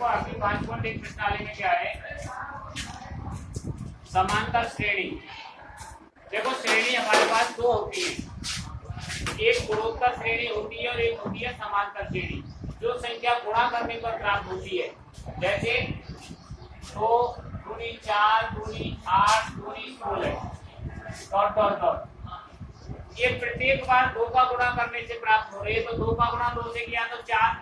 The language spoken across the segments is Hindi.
अभी 5.1 प्रश्नावली में क्या है, समांतर श्रेणी। देखो श्रेणी हमारे पास दो होती है, एक गुणोत्तर श्रेणी होती है और एक होती है समांतर श्रेणी, जो संख्या गुणा करने पर प्राप्त होती है। जैसे 2 दूनी 4 दूनी 8 दूनी 16 डॉट डॉट डॉट। ये प्रत्येक बार 2 का गुणा करने से प्राप्त हो रही है। तो 2 का गुणा 2 से किया तो 4,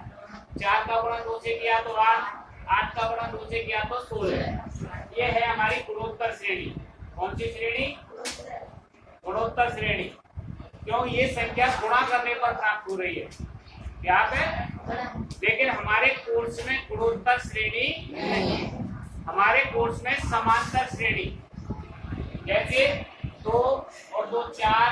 4 का गुणा 2 से किया तो 8, 8 का गुणा 2 से किया तो 16। ये है हमारी गुणोत्तर श्रेणी। कौन सी श्रेणी? गुणोत्तर श्रेणी। क्यों? ये संख्या गुणा करने पर प्राप्त हो रही है। क्या है? लेकिन हमारे कोर्स में गुणोत्तर श्रेणी नहीं है, हमारे कोर्स में समांतर श्रेणी। जैसे 2 और 2 4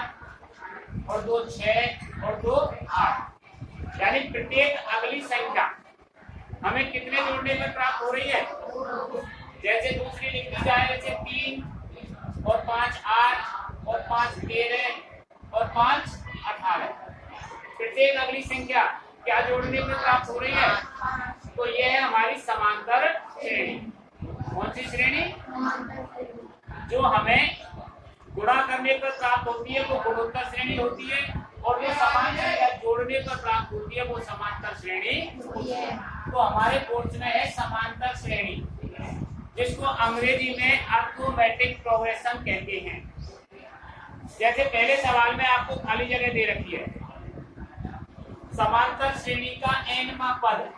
और 2 6 और 2 8, यानी प्रत्येक अगली संख्या हमें कितने जोड़ने में प्राप्त हो रही है। जैसे दूसरी लिखी जाए, जैसे 3 और 5 8 और 5 13 और 5 18। प्रत्येक अगली संख्या क्या जोड़ने में प्राप्त हो रही है? तो यह है हमारी समांतर श्रेणी। कौन सी श्रेणी? जो हमें गुणा करने पर प्राप्त होती है वो गुणोत्तर श्रेणी होती है, और जो समान संख्या जोड़ने पर प्राप्त होती है वो समांतर श्रेणी होती है। तो हमारे कोर्स में है समांतर श्रेणी, जिसको अंग्रेजी में अर्थमेटिक प्रोग्रेशन कहते हैं। जैसे पहले सवाल में आपको खाली जगह दे रखी है, समांतर श्रेणी का nवां पद।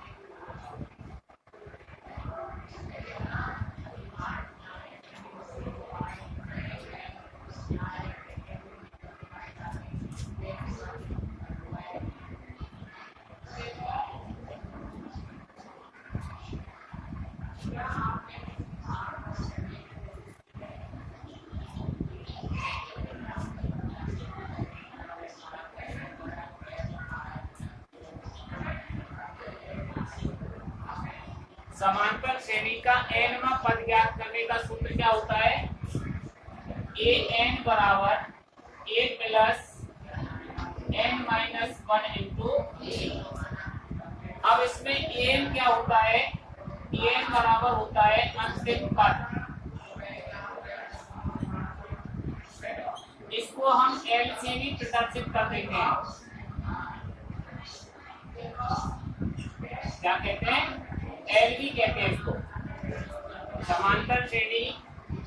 समांतर श्रेणी का nवां पद ज्ञात करने का सूत्र क्या होता है? an बराबर a प्लस n-1 इंटू। अब इसमें an क्या होता है? an बराबर होता है अंतिम पद। इसको हम l से भी प्रदर्शित कर देते हैं। क्या कहते हैं? एल भी कहते हैं इसको। समांतर श्रेणी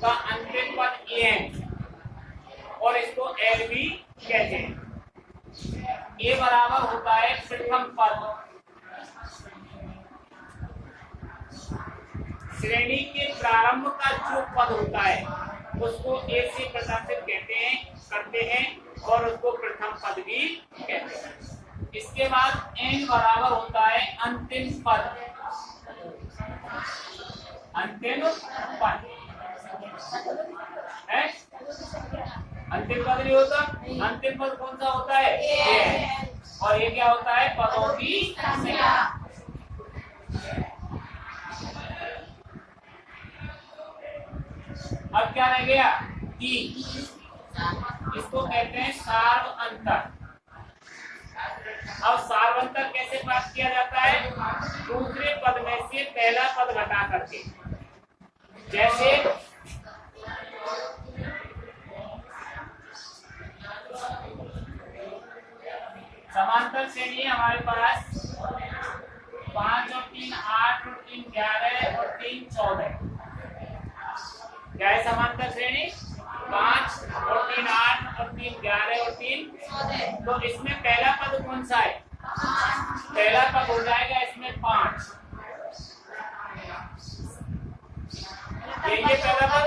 का अंतिम पद एन, और इसको एल भी कहते हैं। ए बराबर होता है प्रथम पद। श्रेणी के प्रारंभ का जो पद होता है उसको ए से प्रदर्शित करते हैं और उसको प्रथम पद भी कहते हैं। इसके बाद एन बराबर होता है अंतिम पद। अंतिम पद है, अंतिम पद नहीं होता। अंतिम पद कौन सा होता है? ए। और ये क्या होता है? पदों की संख्या। अब क्या रह गया? टी। इसको कहते हैं सार्व अंतर। अब सार्वंतर कैसे प्राप्त किया जाता है? दूसरे पद में से पहला पद घटा करके। जैसे समांतर श्रेणी हमारे पास 5 और 3 8 और 3 11 और 3 14। क्या है समांतर श्रेणी? 5 और 3 8 और 3 11 और 3 14। तो इसमें पहला पद कौन सा है? पहला पद हो जाएगा इसमें 5। ये पहला पद।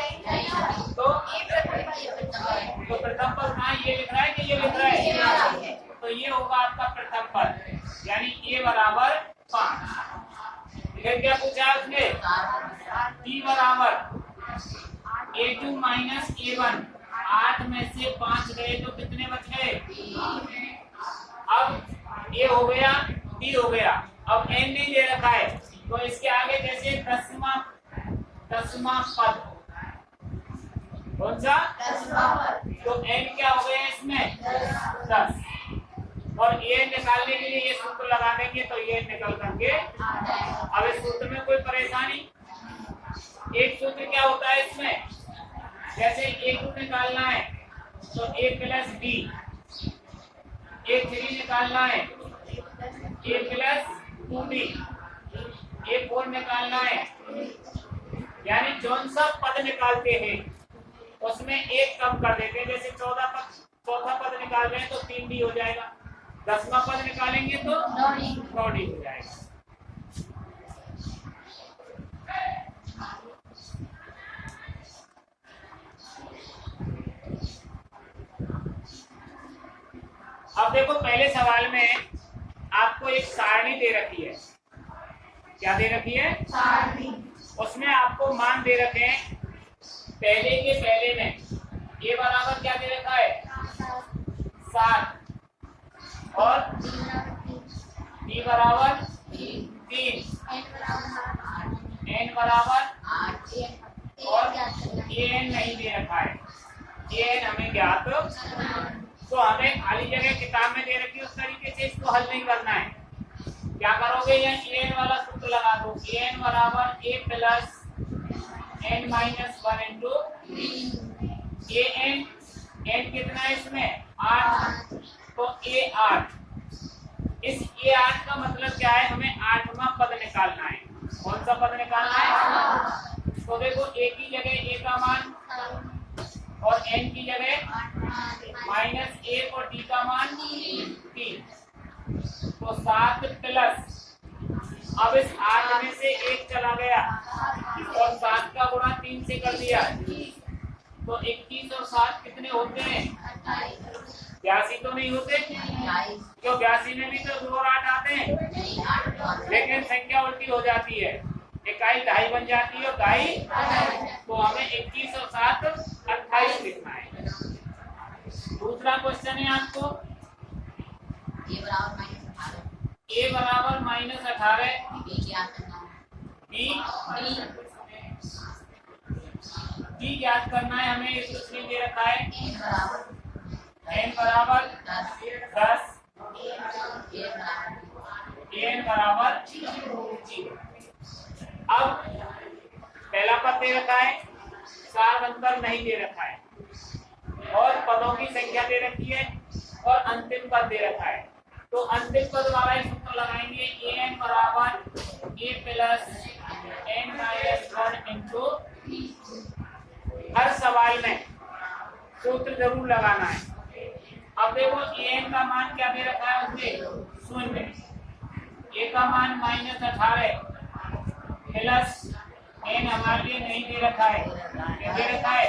तो प्रथम पद कहाँ? ये लिख रहा है कि ये लिख रहा है? तो ये होगा आपका प्रथम पद, यानी a बराबर 5। इधर क्या पूछा उसने? t बराबर a2 माइनस a1। 8 में से 5 गए तो कितने बच गए? अब a हो गया, t हो गया। अब n नहीं दे रखा है, तो इसके आगे जैसे 10वां पद। कौन सा? 10वां पद। तो n क्या हो गया इसमें? 10। और ये निकालने के लिए ये सूत्र लगा देंगे तो ये निकल करके, अब इस सूत्र में कोई एक सूत्र क्या होता है इसमें, जैसे A2 निकालना है तो A प्लस B, A3 निकालना है A प्लस 2B, A4 निकालना है, यानी जौन सा पद निकालते हैं उसमें एक कम कर देते हैं। जैसे चौथा पद निकाल रहे हैं तो 3D हो जाएगा, 10वां पद निकालेंगे तो 9D हो जाएगा। अब देखो पहले सवाल में आपको एक सारणी दे रखी है। क्या दे रखी है? सारणी। उसमें आपको मान दे रखे हैं पहले के पहले में A बराबर क्या दे रखा है? 7 और B बराबर 3, N बराबर 8 और AN नहीं दे रखा है। AN हमें ज्ञात, तो हमें खाली जगह किताब में दे रखी है उस तरीके से इसको हल नहीं करना है। क्या करोगे? यहाँ AN वाला सूत्र लगा दो। AN बराबर A plus N minus 1 into AN, N कितना है इसमें? 8, तो A8। इस A8 का मतलब क्या है? हमें 8वां पद निकालना है। कौन सा पद निकालना है? तो देखो A की जगह A का मान और N की जगह -1 और D का मान 3, तो 7 प्लस, अब इस 8 में से 1 चला गया और 7 का गुणा 3 से कर दिया, तो 21 और 7 कितने होते हैं? 82 तो नहीं होते? क्यों? 82 में भी तो 2 और 8 आते हैं, लेकिन संख्या उल्टी हो जाती है, इकाई ढाई बन जाती है और ढाई, तो हमें 21 और 7 28 लिखना है। दूसरा क्वेश्चन है आपको A बराबर -18, B ज्ञात करना है हमें। इस सूत्र में दे रखा है N बराबर 10, AN बराबर 0। अब पहला पद दे रखा है, सार अंतर नहीं दे रखा है और पदों की संख्या दे रखी है और अंतिम पद दे रखा है, तो अंतिम पद वाला ही सूत्र लगाएंगे। AN बराबर A plus N minus 1 into, हर सवाल में सूत्र जरूर लगाना है। अब देखो AN का मान क्या दे रखा है? उसमें 0, A का मान -18 प्लस N हमारे लिए नहीं दे रखा है, क्या दे रखा है?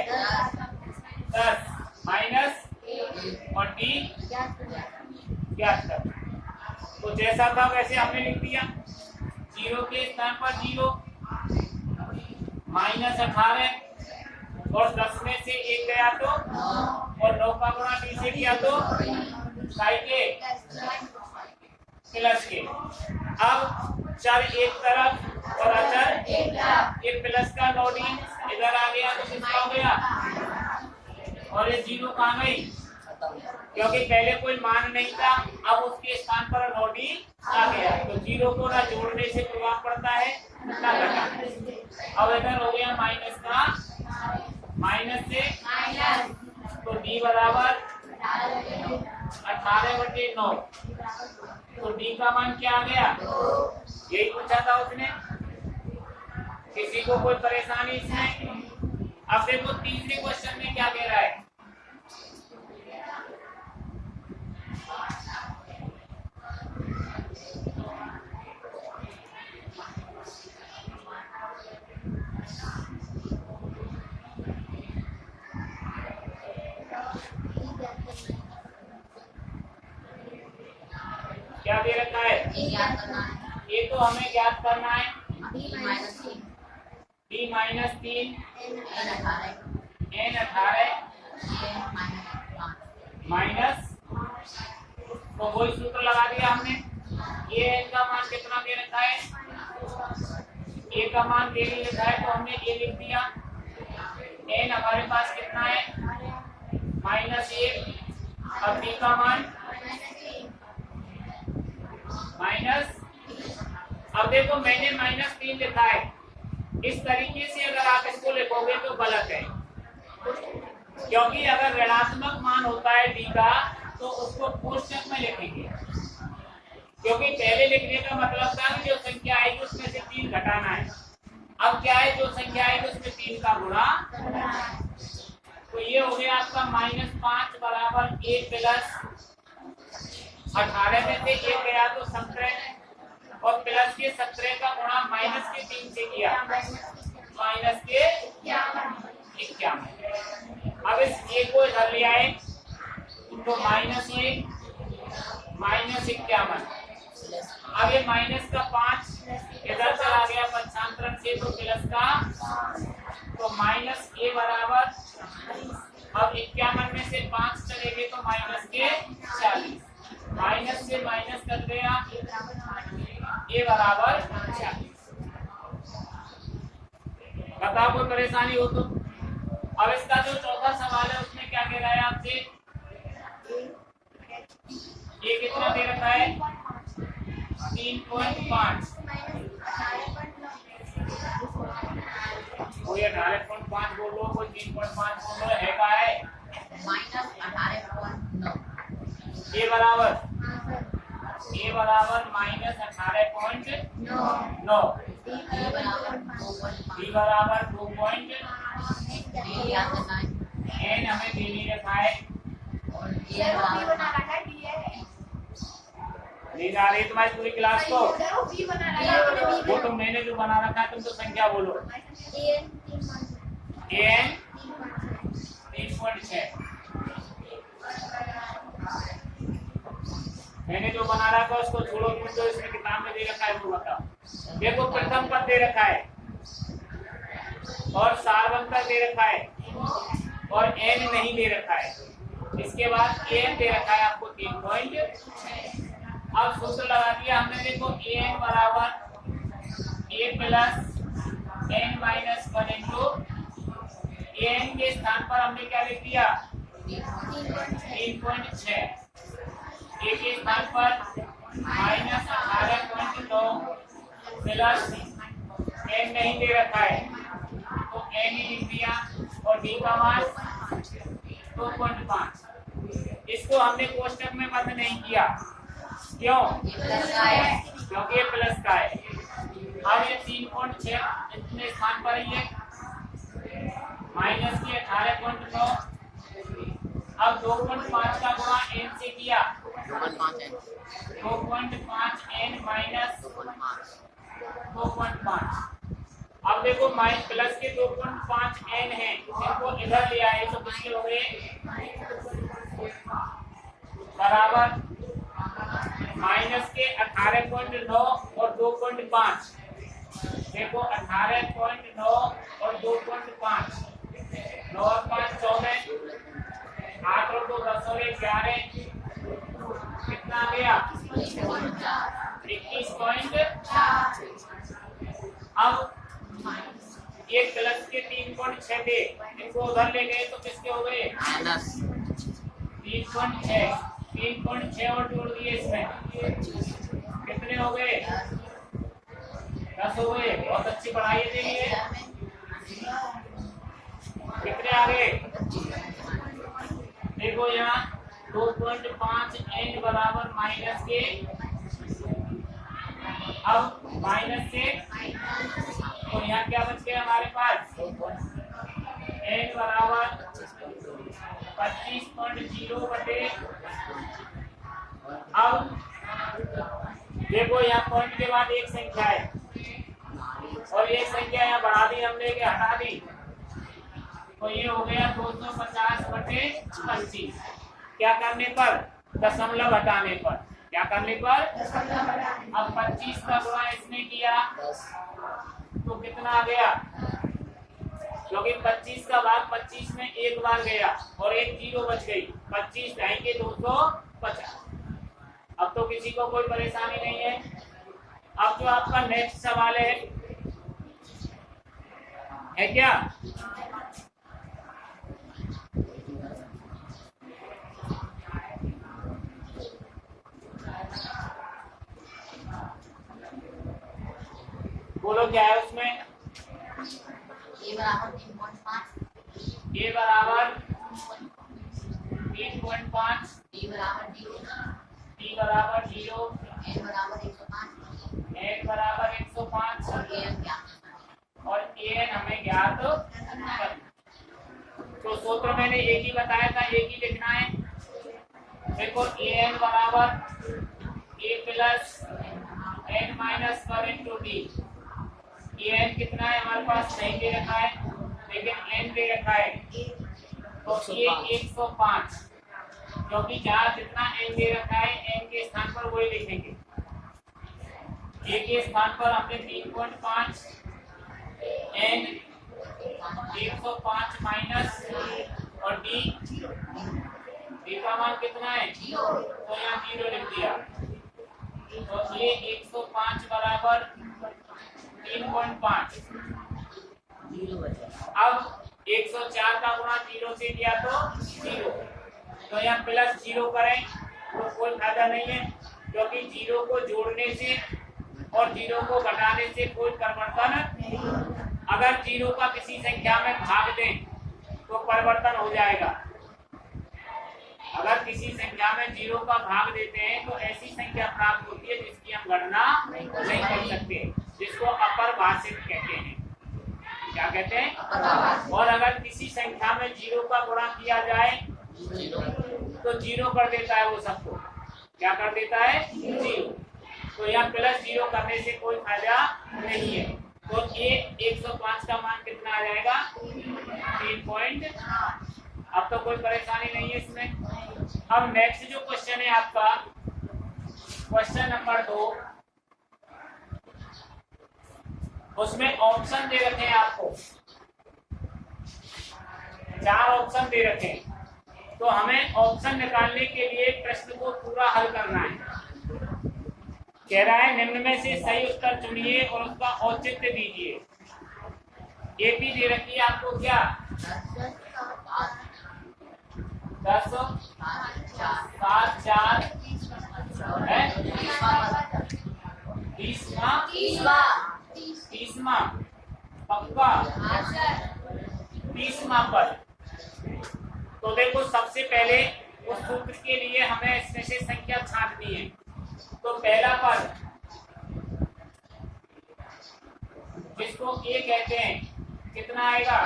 10 माइनस और D ज्ञात कर। तो जैसा था वैसे हमने लिख दिया, 0 के स्थान पर 0, -18 और 10 में से 1 गया तो, और 9 का गुणा D से किया तो साई के प्लस के। अब चर एक तरफ और अचर ये प्लस का 9D इधर आ गया तो किसका हो गया? और ये 0 कहाँ गई? क्योंकि पहले कोई मान नहीं था, अब उसके स्थान पर 9D आ गया, तो 0 को ना जोड़ने से प्रभाव पड़ता है ना घटाने से। अब इधर हो गया माइनस का माइनस से, तो D बराबर 18/9, तो D का मान क्या आ गया? यही पूछा था उसने। किसी को कोई परेशानी इसमें? अब देखो तीसरे क्वेश्चन में क्या कह रहा है। क्या दे रखा है? ये तो हमें ज्ञात करना है B -3 N 18 माइनस, तो वही सूत्र लगा दिया हमने। ये N का मान कितना दे रखा है? A का मान दे लिखा है तो हमने A लिख दिया। N हमारे पास कितना है? -1, अब B का मान माइनस, अब देखो मैंने -3 लिखा है, इस तरीके से अगर आप इसको लिखोगे तो गलत है, क्योंकि अगर ऋणात्मक मान होता है डी का तो उसको कोष्टक में लिखेंगे, क्योंकि पहले लिखने का मतलब था कि जो संख्या आएगी उसमें से 3 घटाना है। अब क्या है, जो संख्या आएगी उसमें 3 का गुणा, तो ये हो गया आपका -5 बराबर a प्लस 18 में से 1 गया तो 17 और प्लस के 17 का गुणा माइनस के 3 से किया माइनस के 51। अब इस a को इधर ले आए तो -1 -51। अब ये माइनस का 5 इधर चला गया पंचांतरण से तो प्लस का, तो माइनस a बराबर, अब 51 में से 5 चलेंगे तो माइनस के 40, माइनस से माइनस कट गया a बराबर 40। बताओ कोई परेशानी हो तो। अब इसका जो चौथा सवाल है उसमें क्या कह रहा है आपसे, ये कितना दे रखा है 3.5, कोई 18.5 बोल लो, कोई 3.5 बोल लो, है का है -18.9, a बराबर -18.9, b बराबर 2.9, n हमें दे नहीं रखा है, नींद आ रही तुम्हारी पूरी क्लास को, वो तो मैंने जो बना रखा है, तुम तो संख्या बोलो, an 3.6, मैंने जो बना रखा है उसको छोड़ो, तुम जो इसमें किताब में दे रखा है वो बताओ। देखो प्रथम पद दे रखा है और सार्वंतर दे रखा है और n नहीं दे रखा है, इसके बाद an दे रखा है आपको 3.6। अब सूत्र लगा दिया हमने, देखो an बराबर a plus n minus 1 into an के स्थान पर हमने क्या लिख दिया 3.6, a के स्थान पर -18.9 प्लस n नहीं दे रखा है तो n ही लिख दिया और d का मान 2.5। इसको हमने कोष्टक में बंद नहीं किया, क्यों, क्योंकि ये प्लस का है। अब ये 3.6 इतने स्थान पर ही है माइनस के 18.9, अब 2.5 का गुणा n से किया 2.5 n माइनस 2.5। अब देखो माइनस प्लस के 2.5 n है, इनको इधर ले आए तो कितने हो गए बराबर माइनस के 18.9 और 2.5, देखो 18.9 और 2.5, 9 और 5 14, 8 और 2 10 और 1 11, कितना आ गया 21.4। अब ये प्लस के 3.6 थे, इनको उधर ले गए तो किसके हो गए 3.6 और जोड़ दिए इसमें कितने हो गए 10 हो गए। बहुत अच्छी पढ़ाई देंगे, कितने आ गए देखो यहाँ 2.5 n बराबर माइनस के, अब माइनस से तो यहाँ क्या बच गया हमारे पास n बराबर 25.0 बटे, अब देखो यहाँ पॉइंट के बाद एक संख्या है और एक संख्या यहाँ बढ़ा दी हमने कि हटा दी, तो ये हो गया 250 बटे 25। क्या करने पर दशमलव हटाने पर, क्या करने पर अब 25 का गुणा इसने किया तो कितना आ गया, क्योंकि 25 का भाग 25 में एक बार गया और एक जीरो बच गई, 25 जाएंगे 250। अब तो किसी को कोई परेशानी नहीं है। अब जो आपका नेक्स्ट सवाल है क्या, बोलो क्या है उसमें, ए बराबर 3.5, ए बराबर 3.5, बी बराबर 0, टी बराबर 0, एन बराबर 105 एन बराबर 105 और एन ज्ञात और एन हमें ज्ञात करना है। तो सूत्र मैंने एक ही बताया था, एक ही लिखना है। देखो एन बराबर A plus N minus 1 into D. N कितना है हमारे पास नहीं दे रखा है, लेकिन एन दे रखा है। तो ये 105, क्योंकि जहाँ जितना एन दे रखा है एन के स्थान पर वही लिखेंगे। ए के स्थान पर हमने 3.5 एन 105 माइनस और डी का मान कितना है, तो यहाँ 0 लिख दिया। तो ये 105 बराबर 3.5। अब 104 का गुणा 0 से किया तो 0, तो यहाँ प्लस 0 करें तो कोई फायदा नहीं है, क्योंकि 0 को जोड़ने से और 0 को घटाने से कोई परिवर्तन। अगर 0 का किसी संख्या में भाग दें तो परिवर्तन हो जाएगा। अगर किसी संख्या में 0 का भाग देते हैं तो ऐसी संख्या प्राप्त होती है जिसकी हम गणना नहीं कर सकते, जिसको अपरिभाषित कहते हैं। क्या कहते हैं? और अगर किसी संख्या में 0 का गुणा किया जाए तो 0 कर देता है वो सबको। क्या कर देता है? 0। तो यहाँ प्लस 0 करने से कोई फायदा नहीं है। तो ये 105 का मान कितना आ जाएगा? 3. अब तो कोई परेशानी नहीं है इसमें। अब नेक्स्ट जो क्वेश्चन है आपका, क्वेश्चन नंबर 2, उसमें ऑप्शन दे रखे हैं आपको, 4 ऑप्शन दे रखे हैं। तो हमें ऑप्शन निकालने के लिए प्रश्न को पूरा हल करना है। कह रहा है निम्न में से सही उत्तर चुनिए और उसका औचित्य दीजिए। एपी दे रखी है आपको क्या? 10 7 4 है 30वां पक्का 30वां पर। तो देखो सबसे पहले उस सूत्र के लिए हमें इसमें से संख्या छांटनी है। तो पहला पद जिसको ए कहते हैं कितना आएगा?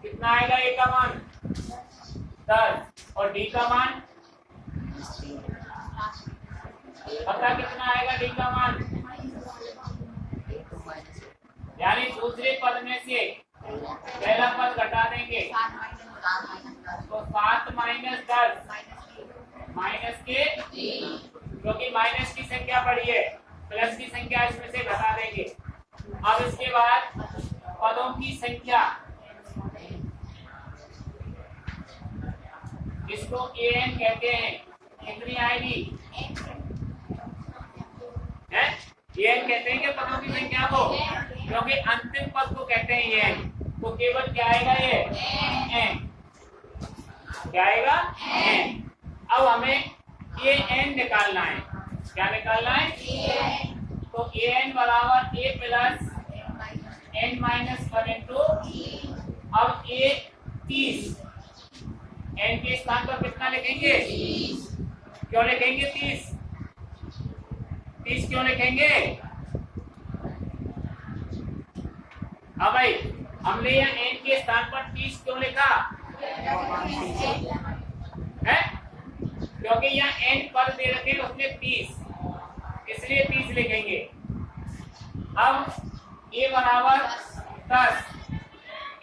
कितना आएगा? ए का मान 10 और डी का मान पता कितना आएगा? डी का मान यानी दूसरे पद में से पहला पद घटा देंगे तो 7 माइनस 10 माइनस के, क्योंकि माइनस की संख्या बड़ी है, प्लस की संख्या इसमें से घटा देंगे। अब इसके बाद पदों की संख्या, इसको एन कहते हैं, कितनी आएगी? है एन कहते हैं कि पदों की संख्या को, क्योंकि अंतिम पद को कहते हैं एन। तो केवल क्या आएगा? ये एन। क्या आएगा? एन। अब हमें ये एन निकालना है। क्या निकालना है? तो एन बराबर A plus N minus 1 into, अब ए 30, एन के स्थान पर कितना लिखेंगे? 30। क्यों लिखेंगे 30? 30 क्यों लिखेंगे? हाँ भाई, हमने यहाँ एन के स्थान पर 30 क्यों लिखा है? क्योंकि यहाँ एन पद दे रखे हैं उसमें 30, इसलिए 30 लिखेंगे। अब ए बराबर 10,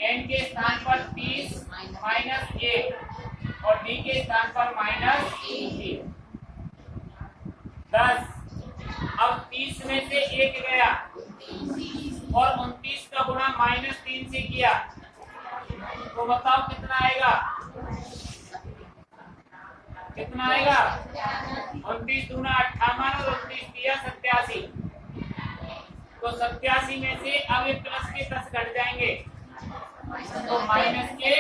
एन के स्थान पर 30 माइनस 1 और डी के स्थान पर माइनस 10। अब 30 में से 1 गया और 29 का गुणा -3 से किया तो बताओ कितना आएगा? कितना आएगा? 29 दूना 58 और 29 दिया 87। तो 87 में से अब ये प्लस के 10 घट जाएंगे तो माइनस के